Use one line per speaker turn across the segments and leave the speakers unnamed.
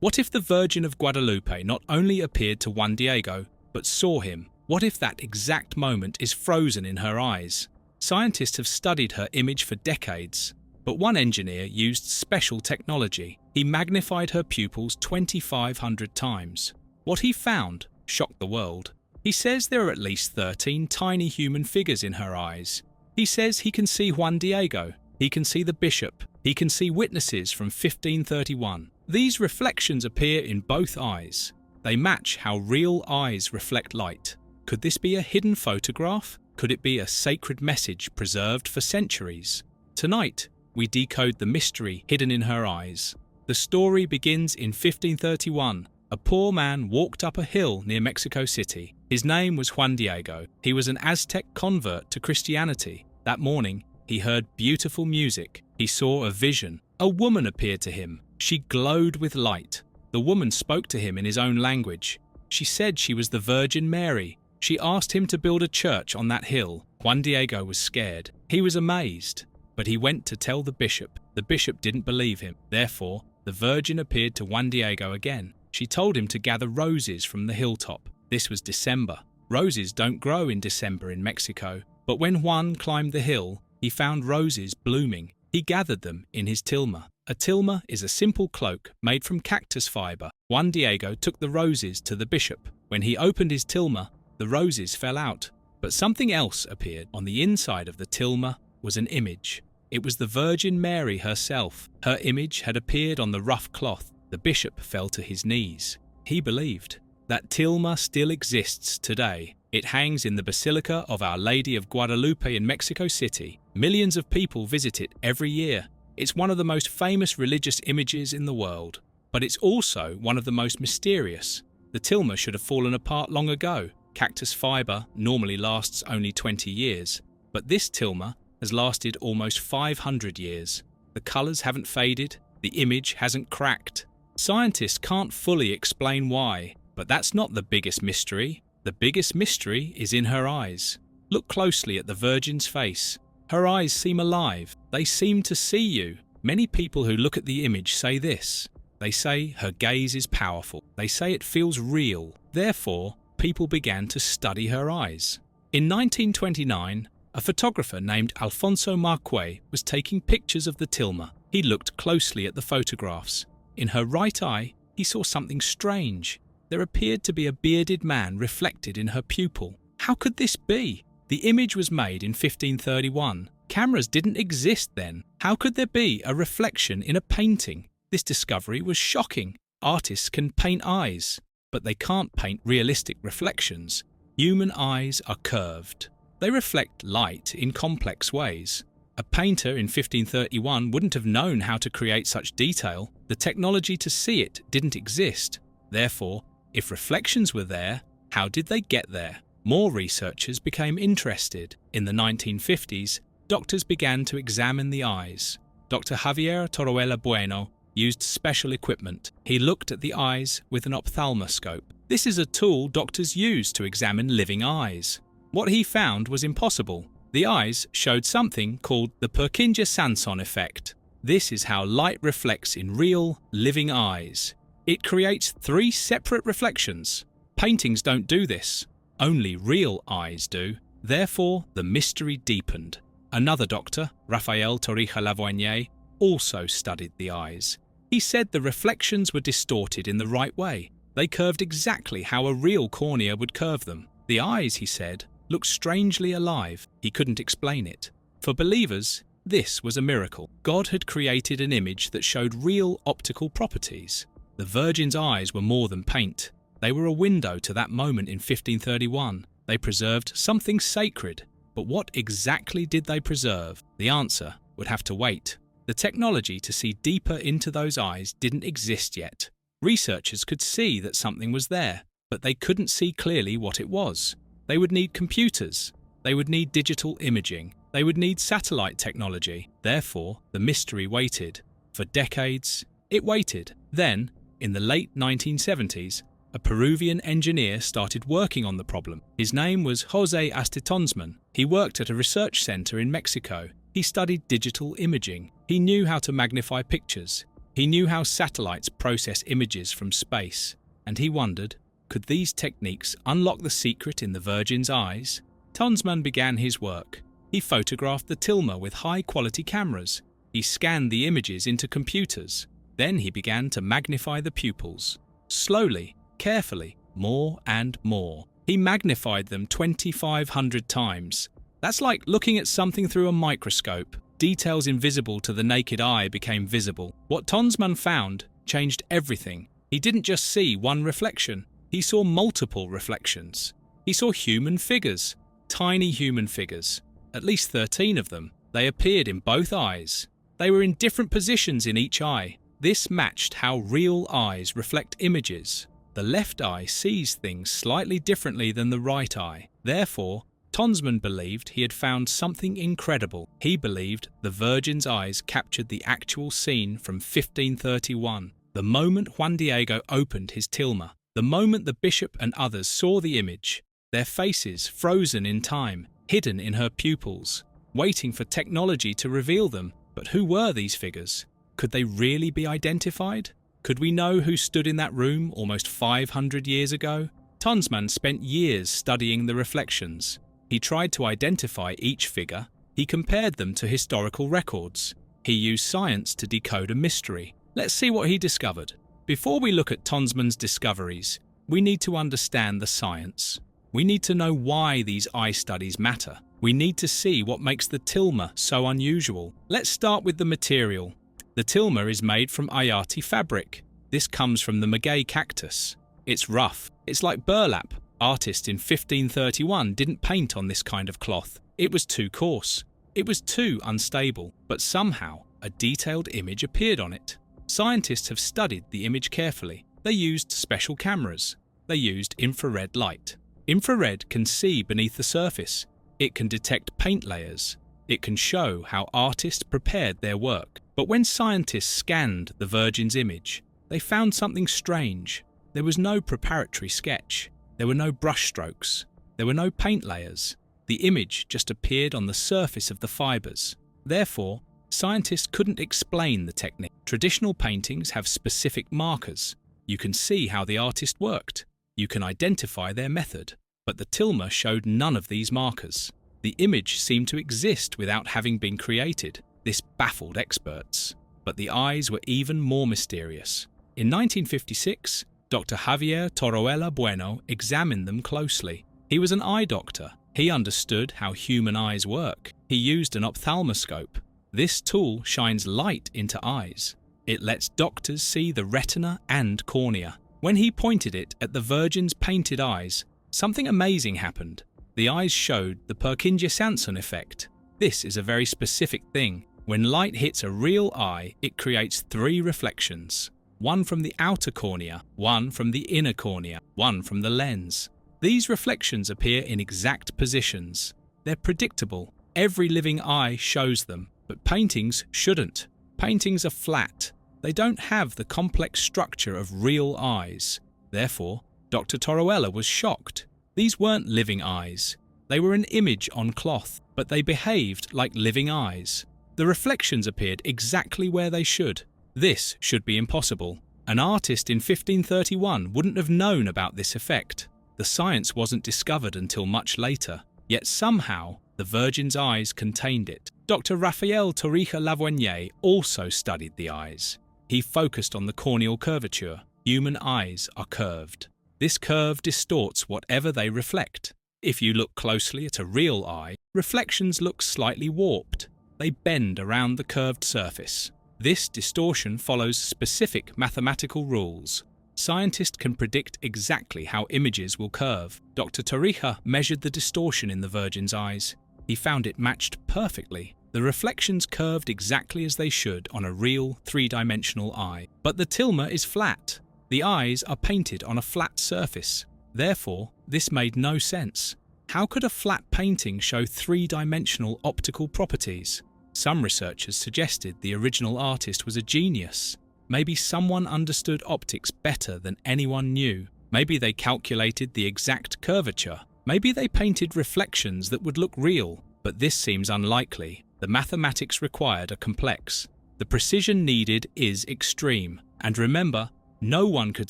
What if the Virgin of Guadalupe not only appeared to Juan Diego, but saw him? What if that exact moment is frozen in her eyes? Scientists have studied her image for decades, but one engineer used special technology. He magnified her pupils 2,500 times. What he found shocked the world. He says there are at least 13 tiny human figures in her eyes. He says he can see Juan Diego, he can see the bishop, he can see witnesses from 1531. These reflections appear in both eyes. They match how real eyes reflect light. Could this be a hidden photograph? Could it be a sacred message preserved for centuries? Tonight, we decode the mystery hidden in her eyes. The story begins in 1531. A poor man walked up a hill near Mexico City. His name was Juan Diego. He was an Aztec convert to Christianity. That morning, he heard beautiful music. He saw a vision. A woman appeared to him. She glowed with light. The woman spoke to him in his own language. She said she was the Virgin Mary. She asked him to build a church on that hill. Juan Diego was scared. He was amazed. But he went to tell the bishop. The bishop didn't believe him. Therefore, the Virgin appeared to Juan Diego again. She told him to gather roses from the hilltop. This was December. Roses don't grow in December in Mexico. But when Juan climbed the hill, he found roses blooming. He gathered them in his tilma. A tilma is a simple cloak made from cactus fiber. Juan Diego took the roses to the bishop. When he opened his tilma, the roses fell out. But something else appeared. On the inside of the tilma was an image. It was the Virgin Mary herself. Her image had appeared on the rough cloth. The bishop fell to his knees. He believed. That tilma still exists today. It hangs in the Basilica of Our Lady of Guadalupe in Mexico City. Millions of people visit it every year. It's one of the most famous religious images in the world. But it's also one of the most mysterious. The tilma should have fallen apart long ago. Cactus fiber normally lasts only 20 years. But this tilma has lasted almost 500 years. The colours haven't faded. The image hasn't cracked. Scientists can't fully explain why. But that's not the biggest mystery. The biggest mystery is in her eyes. Look closely at the Virgin's face. Her eyes seem alive. They seem to see you. Many people who look at the image say this. They say her gaze is powerful. They say it feels real. Therefore, people began to study her eyes. In 1929, a photographer named Alfonso Marquez was taking pictures of the tilma. He looked closely at the photographs. In her right eye, he saw something strange. There appeared to be a bearded man reflected in her pupil. How could this be? The image was made in 1531. Cameras didn't exist then. How could there be a reflection in a painting? This discovery was shocking. Artists can paint eyes, but they can't paint realistic reflections. Human eyes are curved. They reflect light in complex ways. A painter in 1531 wouldn't have known how to create such detail. The technology to see it didn't exist. Therefore, if reflections were there, how did they get there? More researchers became interested. In the 1950s, doctors began to examine the eyes. Dr. Javier Torruella Bueno used special equipment. He looked at the eyes with an ophthalmoscope. This is a tool doctors use to examine living eyes. What he found was impossible. The eyes showed something called the Purkinje-Sanson effect. This is how light reflects in real, living eyes. It creates 3 separate reflections. Paintings don't do this. Only real eyes do. Therefore, the mystery deepened. Another doctor, Raphael Torrija-Lavoignet, also studied the eyes. He said the reflections were distorted in the right way. They curved exactly how a real cornea would curve them. The eyes, he said, looked strangely alive. He couldn't explain it. For believers, this was a miracle. God had created an image that showed real optical properties. The Virgin's eyes were more than paint. They were a window to that moment in 1531. They preserved something sacred. But what exactly did they preserve? The answer would have to wait. The technology to see deeper into those eyes didn't exist yet. Researchers could see that something was there, but they couldn't see clearly what it was. They would need computers. They would need digital imaging. They would need satellite technology. Therefore, the mystery waited. For decades, it waited. Then, in the late 1970s, a Peruvian engineer started working on the problem. His name was José Astitonsman. He worked at a research center in Mexico. He studied digital imaging. He knew how to magnify pictures. He knew how satellites process images from space, and he wondered, could these techniques unlock the secret in the Virgin's eyes? Tonsmann began his work. He photographed the tilma with high-quality cameras. He scanned the images into computers. Then he began to magnify the pupils. Slowly, carefully, more and more. He magnified them 2,500 times. That's like looking at something through a microscope. Details invisible to the naked eye became visible. What Tonsmann found changed everything. He didn't just see one reflection. He saw multiple reflections. He saw human figures, tiny human figures. At least 13 of them. They appeared in both eyes. They were in different positions in each eye. This matched how real eyes reflect images. The left eye sees things slightly differently than the right eye. Therefore, Tonsmann believed he had found something incredible. He believed the Virgin's eyes captured the actual scene from 1531, the moment Juan Diego opened his tilma, the moment the bishop and others saw the image, their faces frozen in time, hidden in her pupils, waiting for technology to reveal them. But who were these figures? Could they really be identified? Could we know who stood in that room almost 500 years ago? Tonsmann spent years studying the reflections. He tried to identify each figure. He compared them to historical records. He used science to decode a mystery. Let's see what he discovered. Before we look at Tonsmann's discoveries, we need to understand the science. We need to know why these eye studies matter. We need to see what makes the tilma so unusual. Let's start with the material. The tilma is made from ayati fabric. This comes from the maguey cactus. It's rough. It's like burlap. Artists in 1531 didn't paint on this kind of cloth. It was too coarse. It was too unstable. But somehow, a detailed image appeared on it. Scientists have studied the image carefully. They used special cameras. They used infrared light. Infrared can see beneath the surface. It can detect paint layers. It can show how artists prepared their work. But when scientists scanned the Virgin's image, they found something strange. There was no preparatory sketch. There were no brushstrokes. There were no paint layers. The image just appeared on the surface of the fibers. Therefore, scientists couldn't explain the technique. Traditional paintings have specific markers. You can see how the artist worked. You can identify their method. But the tilma showed none of these markers. The image seemed to exist without having been created. This baffled experts. But the eyes were even more mysterious. In 1956, Dr. Javier Torroella Bueno examined them closely. He was an eye doctor. He understood how human eyes work. He used an ophthalmoscope. This tool shines light into eyes. It lets doctors see the retina and cornea. When he pointed it at the Virgin's painted eyes, something amazing happened. The eyes showed the Purkinje-Sanson effect. This is a very specific thing. When light hits a real eye, it creates 3 reflections. One from the outer cornea, one from the inner cornea, one from the lens. These reflections appear in exact positions. They're predictable. Every living eye shows them, but paintings shouldn't. Paintings are flat. They don't have the complex structure of real eyes. Therefore, Dr. Torroella was shocked. These weren't living eyes. They were an image on cloth, but they behaved like living eyes. The reflections appeared exactly where they should. This should be impossible. An artist in 1531 wouldn't have known about this effect. The science wasn't discovered until much later, yet somehow the Virgin's eyes contained it. Dr. Raphael Torija Lavoignet also studied the eyes. He focused on the corneal curvature. Human eyes are curved. This curve distorts whatever they reflect. If you look closely at a real eye, reflections look slightly warped. They bend around the curved surface. This distortion follows specific mathematical rules. Scientists can predict exactly how images will curve. Dr. Torija measured the distortion in the Virgin's eyes. He found it matched perfectly. The reflections curved exactly as they should on a real 3-dimensional eye. But the tilma is flat. The eyes are painted on a flat surface. Therefore, this made no sense. How could a flat painting show 3-dimensional optical properties? Some researchers suggested the original artist was a genius. Maybe someone understood optics better than anyone knew. Maybe they calculated the exact curvature. Maybe they painted reflections that would look real, but this seems unlikely. The mathematics required are complex. The precision needed is extreme. And remember, no one could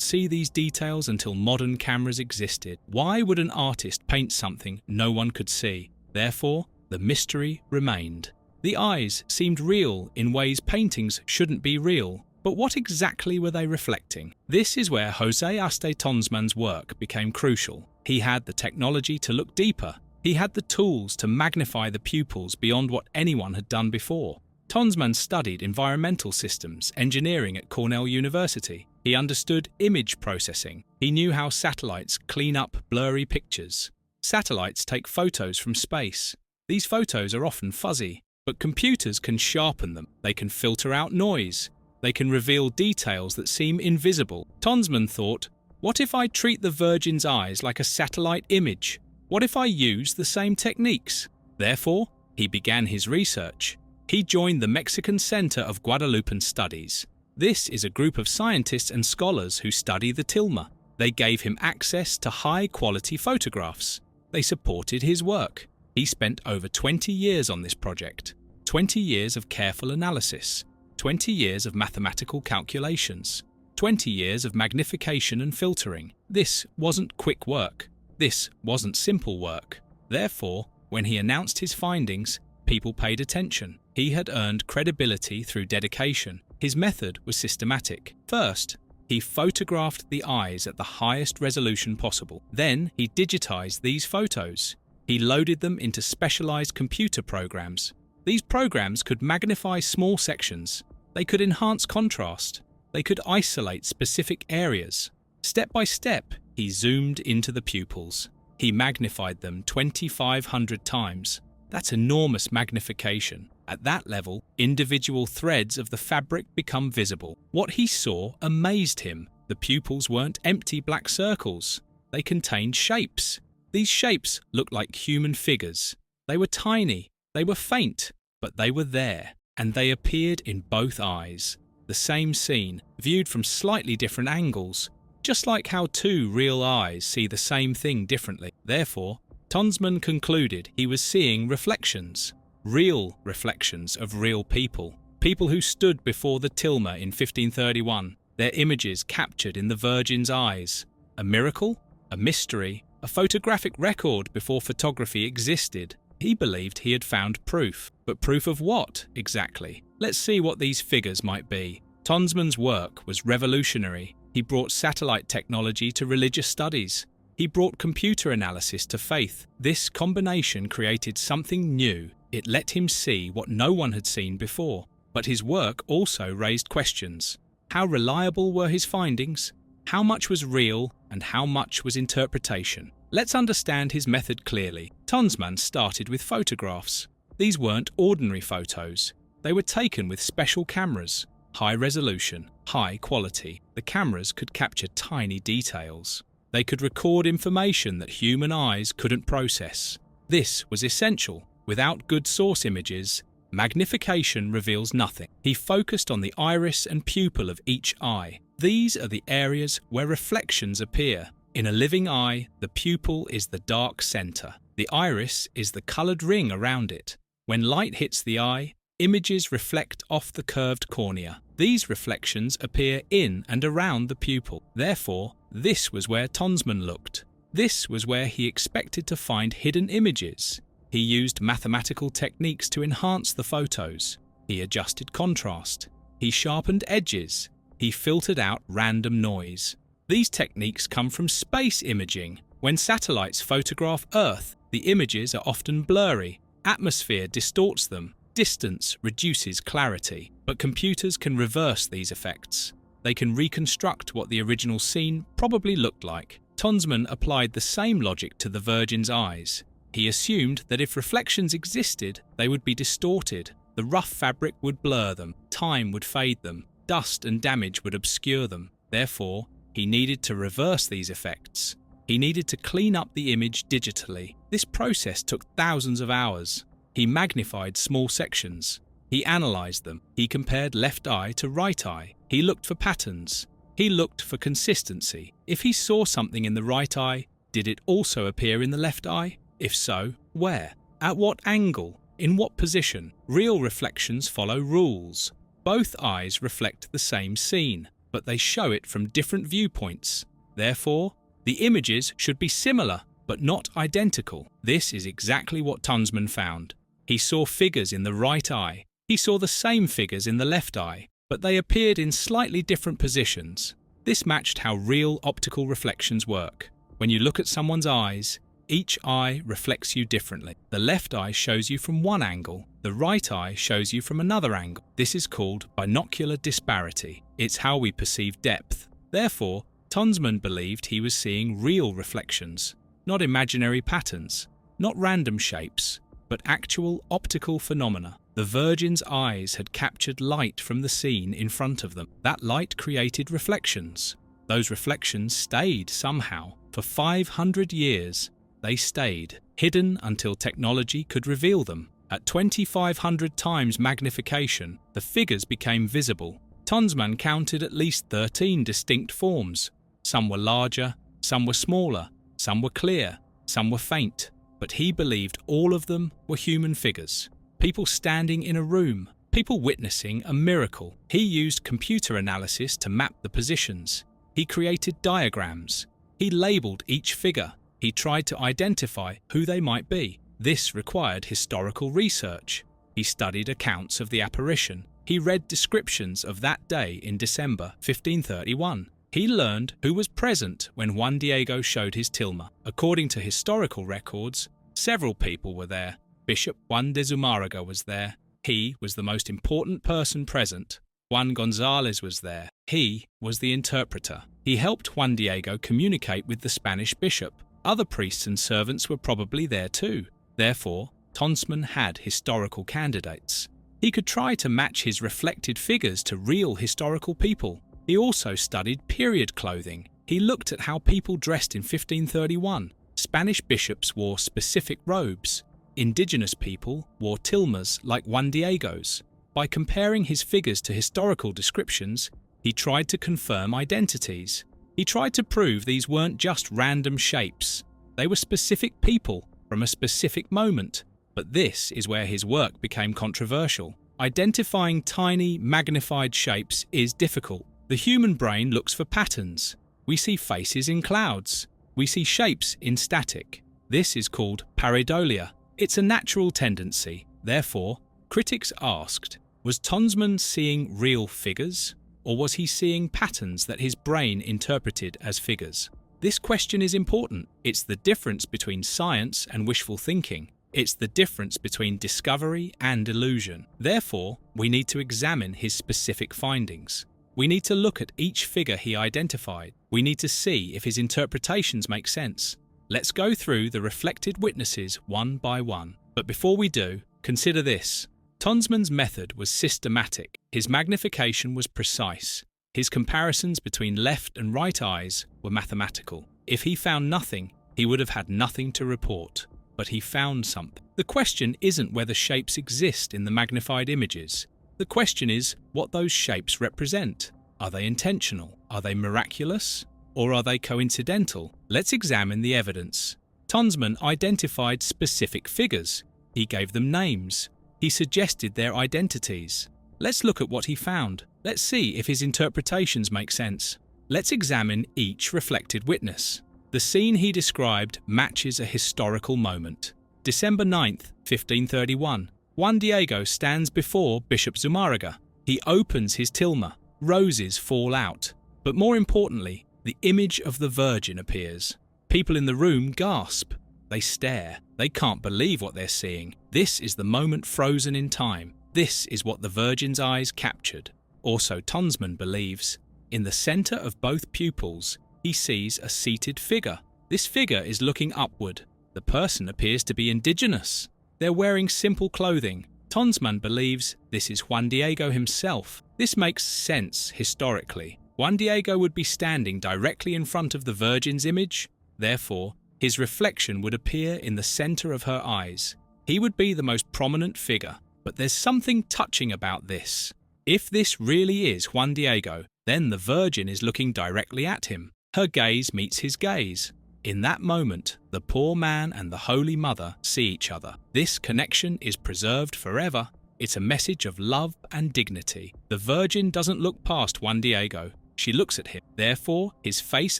see these details until modern cameras existed. Why would an artist paint something no one could see? Therefore, the mystery remained. The eyes seemed real in ways paintings shouldn't be real. But what exactly were they reflecting? This is where José Aste Tonsmann's work became crucial. He had the technology to look deeper. He had the tools to magnify the pupils beyond what anyone had done before. Tonsmann studied environmental systems engineering at Cornell University. He understood image processing. He knew how satellites clean up blurry pictures. Satellites take photos from space. These photos are often fuzzy, but computers can sharpen them. They can filter out noise. They can reveal details that seem invisible. Tonsmann thought, what if I treat the Virgin's eyes like a satellite image? What if I use the same techniques? Therefore, he began his research. He joined the Mexican Center of Guadalupe Studies. This is a group of scientists and scholars who study the tilma. They gave him access to high-quality photographs. They supported his work. He spent over 20 years on this project. 20 years of careful analysis. 20 years of mathematical calculations. 20 years of magnification and filtering. This wasn't quick work. This wasn't simple work. Therefore, when he announced his findings, people paid attention. He had earned credibility through dedication. His method was systematic. First, he photographed the eyes at the highest resolution possible. Then, he digitized these photos. He loaded them into specialized computer programs. These programs could magnify small sections. They could enhance contrast. They could isolate specific areas. Step by step, he zoomed into the pupils. He magnified them 2,500 times. That's enormous magnification. At that level, individual threads of the fabric become visible. What he saw amazed him. The pupils weren't empty black circles. They contained shapes. These shapes looked like human figures. They were tiny. They were faint, but they were there. And they appeared in both eyes. The same scene, viewed from slightly different angles. Just like how two real eyes see the same thing differently. Therefore, Tonsmann concluded he was seeing reflections. Real reflections of real people. People who stood before the tilma in 1531. Their images captured in the Virgin's eyes. A miracle? A mystery? A photographic record before photography existed. He believed he had found proof. But proof of what, exactly? Let's see what these figures might be. Tonsmann's work was revolutionary. He brought satellite technology to religious studies. He brought computer analysis to faith. This combination created something new. It let him see what no one had seen before. But his work also raised questions. How reliable were his findings? How much was real and how much was interpretation? Let's understand his method clearly. Tonsmann started with photographs. These weren't ordinary photos. They were taken with special cameras. High resolution, high quality. The cameras could capture tiny details. They could record information that human eyes couldn't process. This was essential. Without good source images, magnification reveals nothing. He focused on the iris and pupil of each eye. These are the areas where reflections appear. In a living eye, the pupil is the dark center. The iris is the colored ring around it. When light hits the eye, images reflect off the curved cornea. These reflections appear in and around the pupil. Therefore, this was where Tonsmann looked. This was where he expected to find hidden images. He used mathematical techniques to enhance the photos. He adjusted contrast. He sharpened edges. He filtered out random noise. These techniques come from space imaging. When satellites photograph Earth, the images are often blurry. Atmosphere distorts them. Distance reduces clarity. But computers can reverse these effects. They can reconstruct what the original scene probably looked like. Tonsmann applied the same logic to the Virgin's eyes. He assumed that if reflections existed, they would be distorted. The rough fabric would blur them. Time would fade them. Dust and damage would obscure them. Therefore, he needed to reverse these effects. He needed to clean up the image digitally. This process took thousands of hours. He magnified small sections. He analyzed them. He compared left eye to right eye. He looked for patterns. He looked for consistency. If he saw something in the right eye, did it also appear in the left eye? If so, where? At what angle? In what position? Real reflections follow rules. Both eyes reflect the same scene, but they show it from different viewpoints. Therefore, the images should be similar, but not identical. This is exactly what Tunzman found. He saw figures in the right eye. He saw the same figures in the left eye, but they appeared in slightly different positions. This matched how real optical reflections work. When you look at someone's eyes, each eye reflects you differently. The left eye shows you from one angle, the right eye shows you from another angle. This is called binocular disparity. It's how we perceive depth. Therefore, Tunzman believed he was seeing real reflections, not imaginary patterns, not random shapes, but actual optical phenomena. The Virgin's eyes had captured light from the scene in front of them. That light created reflections. Those reflections stayed somehow. For 500 years, they stayed, hidden until technology could reveal them. At 2,500 times magnification, the figures became visible. Tunzman counted at least 13 distinct forms. Some were larger, some were smaller, some were clear, some were faint. But he believed all of them were human figures. People standing in a room, people witnessing a miracle. He used computer analysis to map the positions. He created diagrams. He labeled each figure. He tried to identify who they might be. This required historical research. He studied accounts of the apparition. He read descriptions of that day in December 1531. He learned who was present when Juan Diego showed his tilma. According to historical records, several people were there. Bishop Juan de Zumárraga was there. He was the most important person present. Juan González was there. He was the interpreter. He helped Juan Diego communicate with the Spanish bishop. Other priests and servants were probably there too. Therefore, Tunzman had historical candidates. He could try to match his reflected figures to real historical people. He also studied period clothing. He looked at how people dressed in 1531. Spanish bishops wore specific robes. Indigenous people wore tilmas like Juan Diego's. By comparing his figures to historical descriptions, he tried to confirm identities. He tried to prove these weren't just random shapes. They were specific people from a specific moment. But this is where his work became controversial. Identifying tiny, magnified shapes is difficult. The human brain looks for patterns. We see faces in clouds. We see shapes in static. This is called pareidolia. It's a natural tendency. Therefore, critics asked, was Tunzman seeing real figures, or was he seeing patterns that his brain interpreted as figures? This question is important. It's the difference between science and wishful thinking. It's the difference between discovery and illusion. Therefore, we need to examine his specific findings. We need to look at each figure he identified. We need to see if his interpretations make sense. Let's go through the reflected witnesses one by one. But before we do, consider this. Tunzman's method was systematic. His magnification was precise. His comparisons between left and right eyes were mathematical. If he found nothing, he would have had nothing to report. But he found something. The question isn't whether shapes exist in the magnified images. The question is what those shapes represent. Are they intentional? Are they miraculous? Or are they coincidental? Let's examine the evidence. Tunzman identified specific figures. He gave them names. He suggested their identities. Let's look at what he found. Let's see if his interpretations make sense. Let's examine each reflected witness. The scene he described matches a historical moment. December 9th, 1531. Juan Diego stands before Bishop Zumárraga. He opens his tilma. Roses fall out. But more importantly, the image of the Virgin appears. People in the room gasp. They stare. They can't believe what they're seeing. This is the moment frozen in time. This is what the Virgin's eyes captured. Also, Tunzman believes, in the center of both pupils, he sees a seated figure. This figure is looking upward. The person appears to be indigenous. They're wearing simple clothing. Tunzman believes this is Juan Diego himself. This makes sense historically. Juan Diego would be standing directly in front of the Virgin's image. Therefore, his reflection would appear in the center of her eyes. He would be the most prominent figure. But there's something touching about this. If this really is Juan Diego, then the Virgin is looking directly at him. Her gaze meets his gaze. In that moment, the poor man and the Holy Mother see each other. This connection is preserved forever. It's a message of love and dignity. The Virgin doesn't look past Juan Diego. She looks at him. Therefore, his face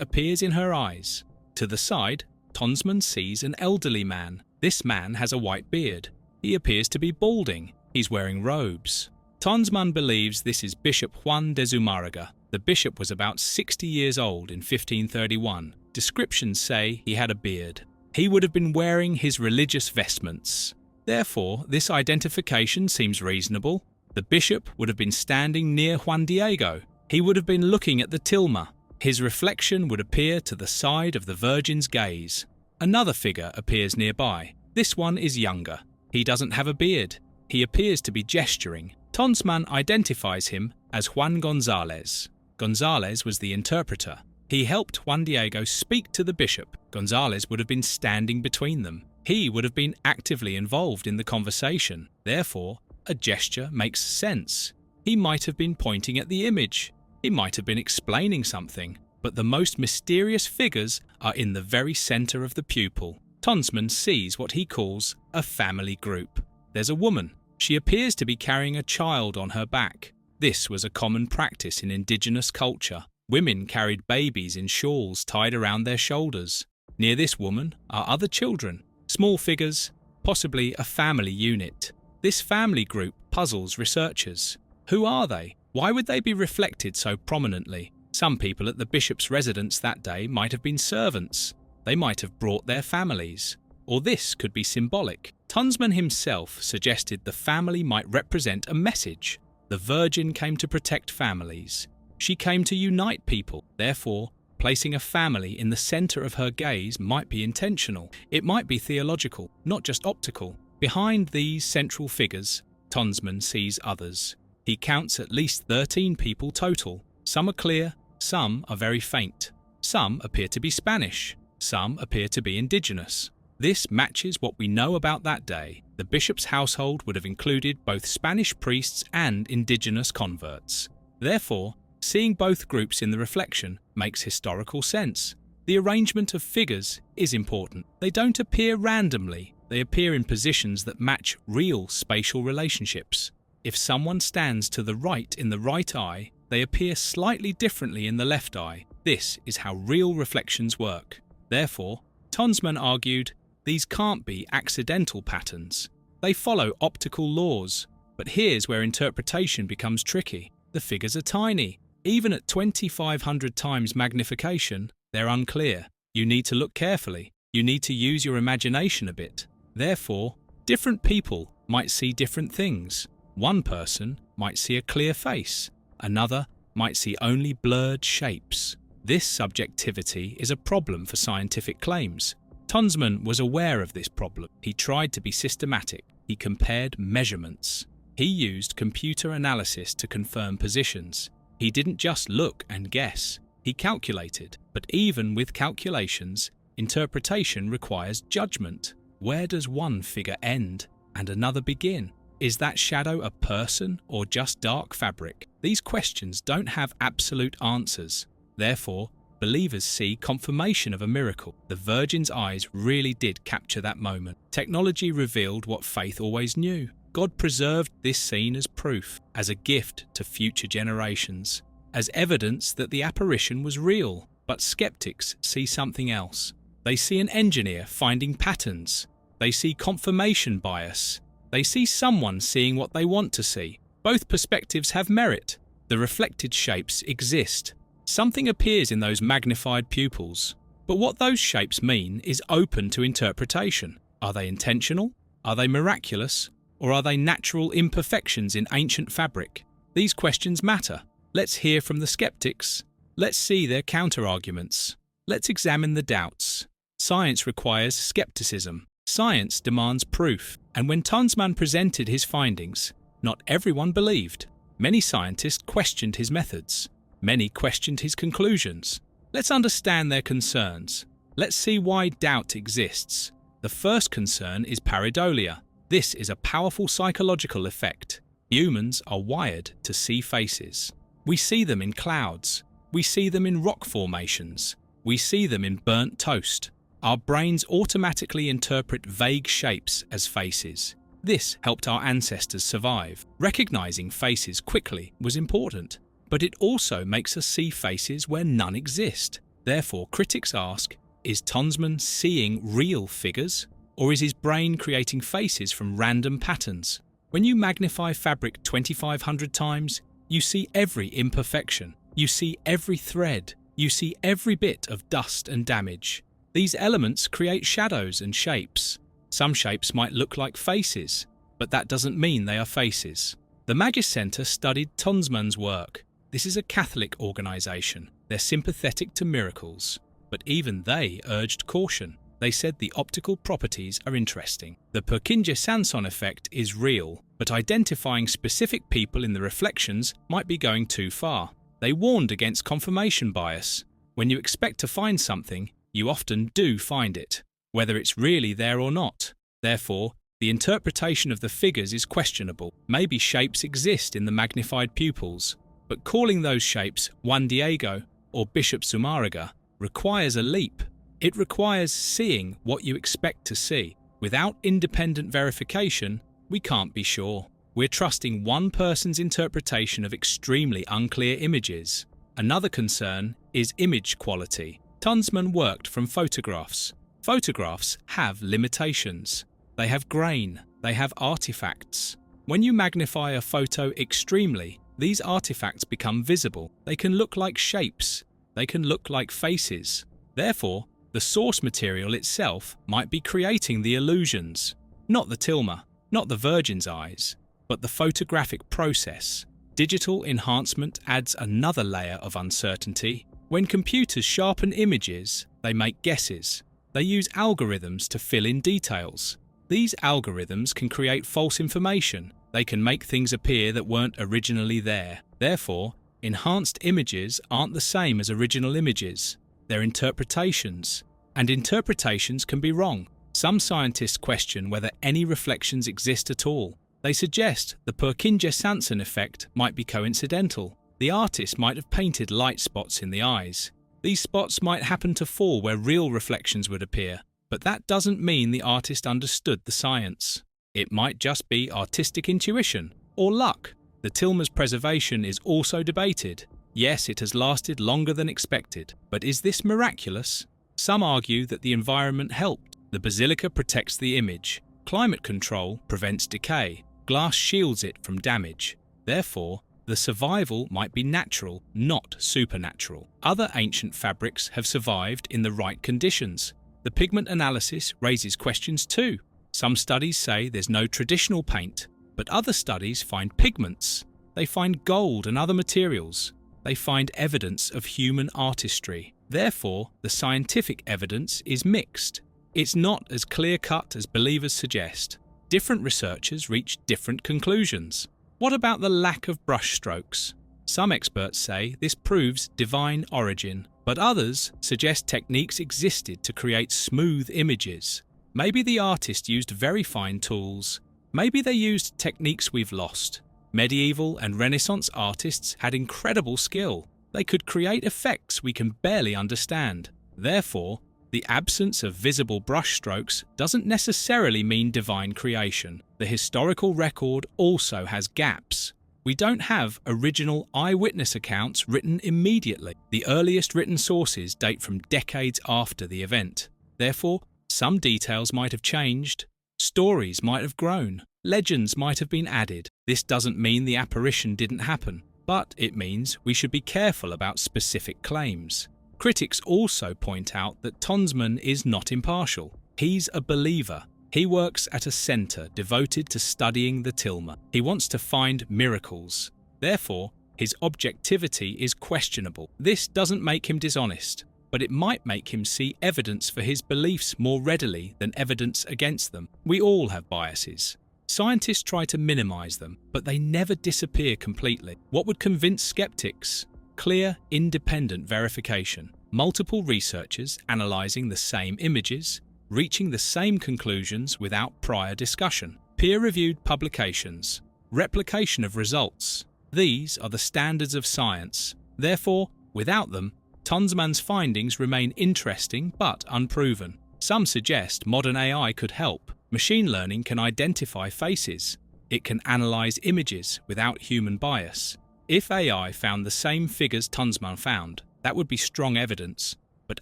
appears in her eyes. To the side, Tonsman sees an elderly man. This man has a white beard. He appears to be balding. He's wearing robes. Tonsman believes this is Bishop Juan de Zumárraga. The bishop was about 60 years old in 1531. Descriptions say he had a beard. He would have been wearing his religious vestments. Therefore, this identification seems reasonable. The bishop would have been standing near Juan Diego. He would have been looking at the tilma. His reflection would appear to the side of the Virgin's gaze. Another figure appears nearby. This one is younger. He doesn't have a beard. He appears to be gesturing. Tonsman identifies him as Juan González. González was the interpreter. He helped Juan Diego speak to the bishop. González would have been standing between them. He would have been actively involved in the conversation. Therefore, a gesture makes sense. He might have been pointing at the image. He might have been explaining something. But the most mysterious figures are in the very center of the pupil. Tonsman sees what he calls a family group. There's a woman. She appears to be carrying a child on her back. This was a common practice in indigenous culture. Women carried babies in shawls tied around their shoulders. Near this woman are other children, small figures, possibly a family unit. This family group puzzles researchers. Who are they? Why would they be reflected so prominently? Some people at the bishop's residence that day might have been servants. They might have brought their families. Or this could be symbolic. Tonsman himself suggested the family might represent a message. The Virgin came to protect families. She came to unite people. Therefore, placing a family in the center of her gaze might be intentional. It might be theological, not just optical. Behind these central figures, Tonsman sees others. He counts at least 13 people total. Some are clear, some are very faint. Some appear to be Spanish. Some appear to be indigenous. This matches what we know about that day. The bishop's household would have included both Spanish priests and indigenous converts. Therefore, seeing both groups in the reflection makes historical sense. The arrangement of figures is important. They don't appear randomly. They appear in positions that match real spatial relationships. If someone stands to the right in the right eye, they appear slightly differently in the left eye. This is how real reflections work. Therefore, Tonsman argued, these can't be accidental patterns. They follow optical laws. But here's where interpretation becomes tricky. The figures are tiny. Even at 2,500 times magnification, they're unclear. You need to look carefully. You need to use your imagination a bit. Therefore, different people might see different things. One person might see a clear face. Another might see only blurred shapes. This subjectivity is a problem for scientific claims. Tonsman was aware of this problem. He tried to be systematic. He compared measurements. He used computer analysis to confirm positions. He didn't just look and guess. He calculated. But even with calculations, interpretation requires judgment. Where does one figure end and another begin? Is that shadow a person or just dark fabric? These questions don't have absolute answers. Therefore, believers see confirmation of a miracle. The Virgin's eyes really did capture that moment. Technology revealed what faith always knew. God preserved this scene as proof, as a gift to future generations, as evidence that the apparition was real. But skeptics see something else. They see an engineer finding patterns. They see confirmation bias. They see someone seeing what they want to see. Both perspectives have merit. The reflected shapes exist. Something appears in those magnified pupils. But what those shapes mean is open to interpretation. Are they intentional? Are they miraculous? Or are they natural imperfections in ancient fabric? These questions matter. Let's hear from the skeptics. Let's see their counter-arguments. Let's examine the doubts. Science requires skepticism. Science demands proof. And when Tonsman presented his findings, not everyone believed. Many scientists questioned his methods. Many questioned his conclusions. Let's understand their concerns. Let's see why doubt exists. The first concern is pareidolia. This is a powerful psychological effect. Humans are wired to see faces. We see them in clouds. We see them in rock formations. We see them in burnt toast. Our brains automatically interpret vague shapes as faces. This helped our ancestors survive. Recognizing faces quickly was important, but it also makes us see faces where none exist. Therefore, critics ask, is Tonsman seeing real figures, or is his brain creating faces from random patterns? When you magnify fabric 2,500 times, you see every imperfection, you see every thread, you see every bit of dust and damage. These elements create shadows and shapes. Some shapes might look like faces, but that doesn't mean they are faces. The Magis Center studied Tonsman's work. This is a Catholic organization. They're sympathetic to miracles, but even they urged caution. They said the optical properties are interesting. The Purkinje-Sanson effect is real, but identifying specific people in the reflections might be going too far. They warned against confirmation bias. When you expect to find something, you often do find it, whether it's really there or not. Therefore, the interpretation of the figures is questionable. Maybe shapes exist in the magnified pupils, but calling those shapes Juan Diego or Bishop Zumárraga requires a leap. It requires seeing what you expect to see. Without independent verification, we can't be sure. We're trusting one person's interpretation of extremely unclear images. Another concern is image quality. Tonsman worked from photographs. Photographs have limitations. They have grain. They have artifacts. When you magnify a photo extremely, these artifacts become visible. They can look like shapes. They can look like faces. Therefore, the source material itself might be creating the illusions. Not the tilma, not the Virgin's eyes, but the photographic process. Digital enhancement adds another layer of uncertainty. When computers sharpen images, they make guesses. They use algorithms to fill in details. These algorithms can create false information. They can make things appear that weren't originally there. Therefore, enhanced images aren't the same as original images. They're interpretations, and interpretations can be wrong. Some scientists question whether any reflections exist at all. They suggest the Purkinje-Sanson effect might be coincidental. The artist might have painted light spots in the eyes. These spots might happen to fall where real reflections would appear, but that doesn't mean the artist understood the science. It might just be artistic intuition or luck. The tilma's preservation is also debated. Yes, it has lasted longer than expected, but is this miraculous? Some argue that the environment helped. The basilica protects the image. Climate control prevents decay. Glass shields it from damage. Therefore, the survival might be natural, not supernatural. Other ancient fabrics have survived in the right conditions. The pigment analysis raises questions too. Some studies say there's no traditional paint, but other studies find pigments. They find gold and other materials. They find evidence of human artistry. Therefore, the scientific evidence is mixed. It's not as clear-cut as believers suggest. Different researchers reach different conclusions. What about the lack of brushstrokes? Some experts say this proves divine origin, but others suggest techniques existed to create smooth images. Maybe the artist used very fine tools. Maybe they used techniques we've lost. Medieval and Renaissance artists had incredible skill. They could create effects we can barely understand. Therefore, the absence of visible brushstrokes doesn't necessarily mean divine creation. The historical record also has gaps. We don't have original eyewitness accounts written immediately. The earliest written sources date from decades after the event. Therefore, some details might have changed. Stories might have grown. Legends might have been added. This doesn't mean the apparition didn't happen, but it means we should be careful about specific claims. Critics also point out that Tonsman is not impartial. He's a believer. He works at a center devoted to studying the tilma. He wants to find miracles. Therefore, his objectivity is questionable. This doesn't make him dishonest, but it might make him see evidence for his beliefs more readily than evidence against them. We all have biases. Scientists try to minimize them, but they never disappear completely. What would convince skeptics? Clear, independent verification. Multiple researchers analyzing the same images, reaching the same conclusions without prior discussion. Peer-reviewed publications. Replication of results. These are the standards of science. Therefore, without them, Tonsman's findings remain interesting but unproven. Some suggest modern AI could help, Machine learning can identify faces. It can analyze images without human bias. If AI found the same figures Tunzman found, that would be strong evidence. But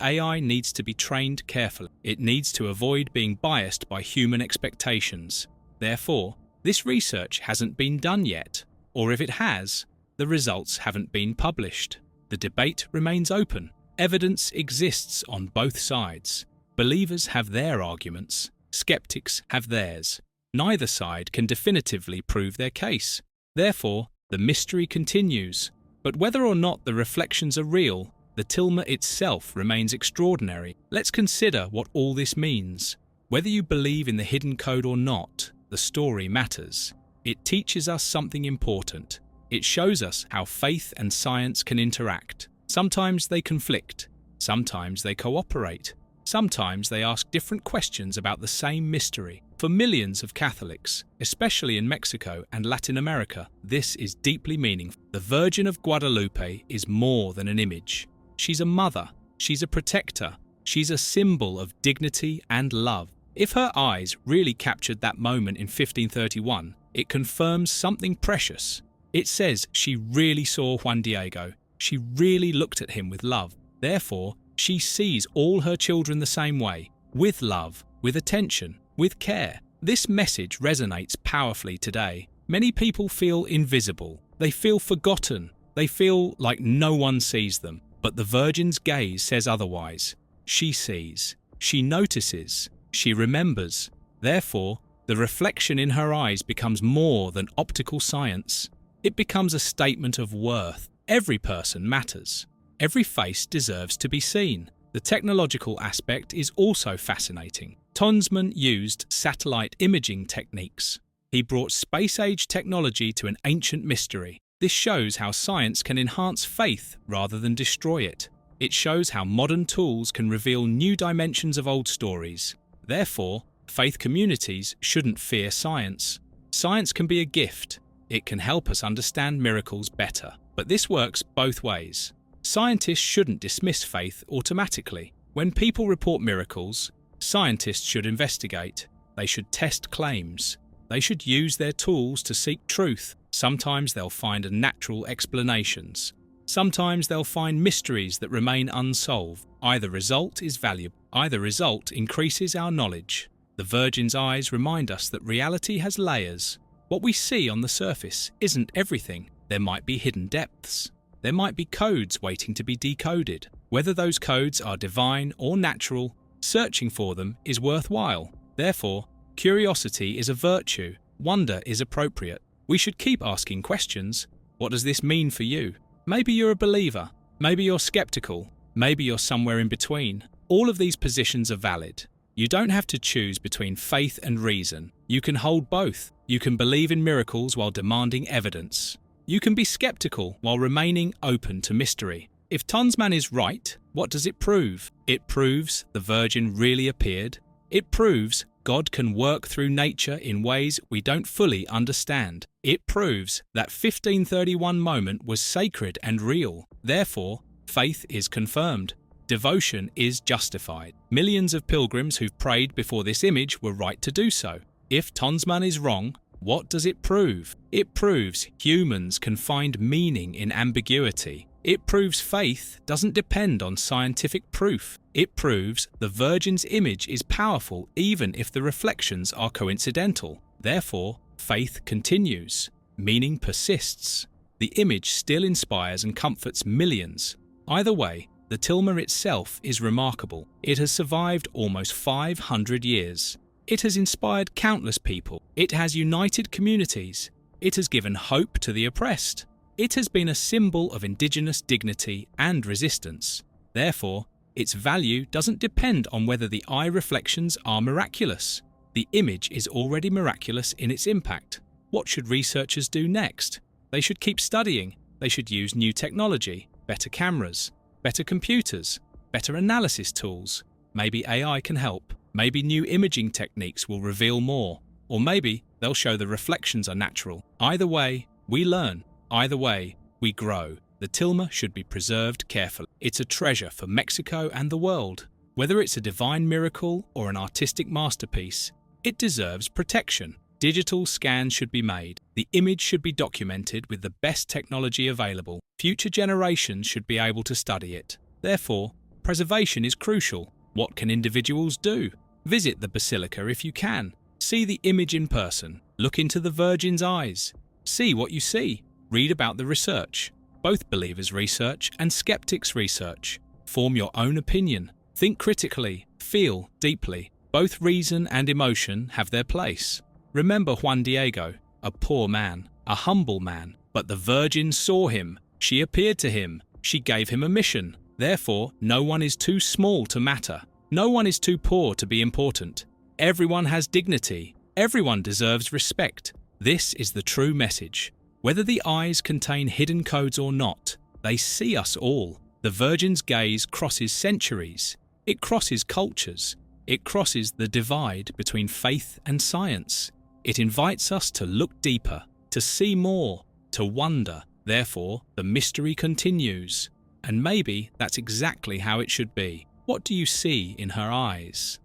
AI needs to be trained carefully. It needs to avoid being biased by human expectations. Therefore, this research hasn't been done yet, or if it has, the results haven't been published. The debate remains open. Evidence exists on both sides. Believers have their arguments, skeptics have theirs. Neither side can definitively prove their case. Therefore, the mystery continues. But whether or not the reflections are real, the tilma itself remains extraordinary. Let's consider what all this means. Whether you believe in the hidden code or not, the story matters. It teaches us something important. It shows us how faith and science can interact. Sometimes they conflict. Sometimes they cooperate. Sometimes they ask different questions about the same mystery. For millions of Catholics, especially in Mexico and Latin America, this is deeply meaningful. The Virgin of Guadalupe is more than an image. She's a mother. She's a protector. She's a symbol of dignity and love. If her eyes really captured that moment in 1531, it confirms something precious. It says she really saw Juan Diego. She really looked at him with love. Therefore, she sees all her children the same way, with love, with attention, with care. This message resonates powerfully today. Many people feel invisible. They feel forgotten. They feel like no one sees them. But the Virgin's gaze says otherwise. She sees. She notices. She remembers. Therefore, the reflection in her eyes becomes more than optical science. It becomes a statement of worth. Every person matters. Every face deserves to be seen. The technological aspect is also fascinating. Tunzman used satellite imaging techniques. He brought space-age technology to an ancient mystery. This shows how science can enhance faith rather than destroy it. It shows how modern tools can reveal new dimensions of old stories. Therefore, faith communities shouldn't fear science. Science can be a gift. It can help us understand miracles better. But this works both ways. Scientists shouldn't dismiss faith automatically. When people report miracles, scientists should investigate. They should test claims. They should use their tools to seek truth. Sometimes they'll find natural explanations. Sometimes they'll find mysteries that remain unsolved. Either result is valuable. Either result increases our knowledge. The Virgin's eyes remind us that reality has layers. What we see on the surface isn't everything. There might be hidden depths. There might be codes waiting to be decoded. Whether those codes are divine or natural, searching for them is worthwhile. Therefore, curiosity is a virtue. Wonder is appropriate. We should keep asking questions. What does this mean for you? Maybe you're a believer. Maybe you're skeptical. Maybe you're somewhere in between. All of these positions are valid. You don't have to choose between faith and reason. You can hold both. You can believe in miracles while demanding evidence. You can be skeptical while remaining open to mystery. If Tunzman is right, what does it prove? It proves the Virgin really appeared. It proves God can work through nature in ways we don't fully understand. It proves that 1531 moment was sacred and real. Therefore, faith is confirmed. Devotion is justified. Millions of pilgrims who've prayed before this image were right to do so. If Tunzman is wrong, what does it prove? It proves humans can find meaning in ambiguity. It proves faith doesn't depend on scientific proof. It proves the Virgin's image is powerful even if the reflections are coincidental. Therefore, faith continues. Meaning persists. The image still inspires and comforts millions. Either way, the tilma itself is remarkable. It has survived almost 500 years. It has inspired countless people. It has united communities. It has given hope to the oppressed. It has been a symbol of indigenous dignity and resistance. Therefore, its value doesn't depend on whether the eye reflections are miraculous. The image is already miraculous in its impact. What should researchers do next? They should keep studying. They should use new technology, better cameras, better computers, better analysis tools. Maybe AI can help. Maybe new imaging techniques will reveal more. Or maybe they'll show the reflections are natural. Either way, we learn. Either way, we grow. The tilma should be preserved carefully. It's a treasure for Mexico and the world. Whether it's a divine miracle or an artistic masterpiece, It deserves protection. Digital scans should be made. The image should be documented with the best technology available. Future generations should be able to study it. Therefore, preservation is crucial. What can individuals do? Visit the basilica if you can. See the image in person. Look into the Virgin's eyes. See what you see. Read about the research. Both believers' research and skeptics' research. Form your own opinion. Think critically. Feel deeply. Both reason and emotion have their place. Remember Juan Diego, a poor man, a humble man, but the Virgin saw him. She appeared to him. She gave him a mission. Therefore, no one is too small to matter. No one is too poor to be important. Everyone has dignity. Everyone deserves respect. This is the true message. Whether the eyes contain hidden codes or not, they see us all. The Virgin's gaze crosses centuries. It crosses cultures. It crosses the divide between faith and science. It invites us to look deeper, to see more, to wonder. Therefore, the mystery continues. And maybe that's exactly how it should be. What do you see in her eyes?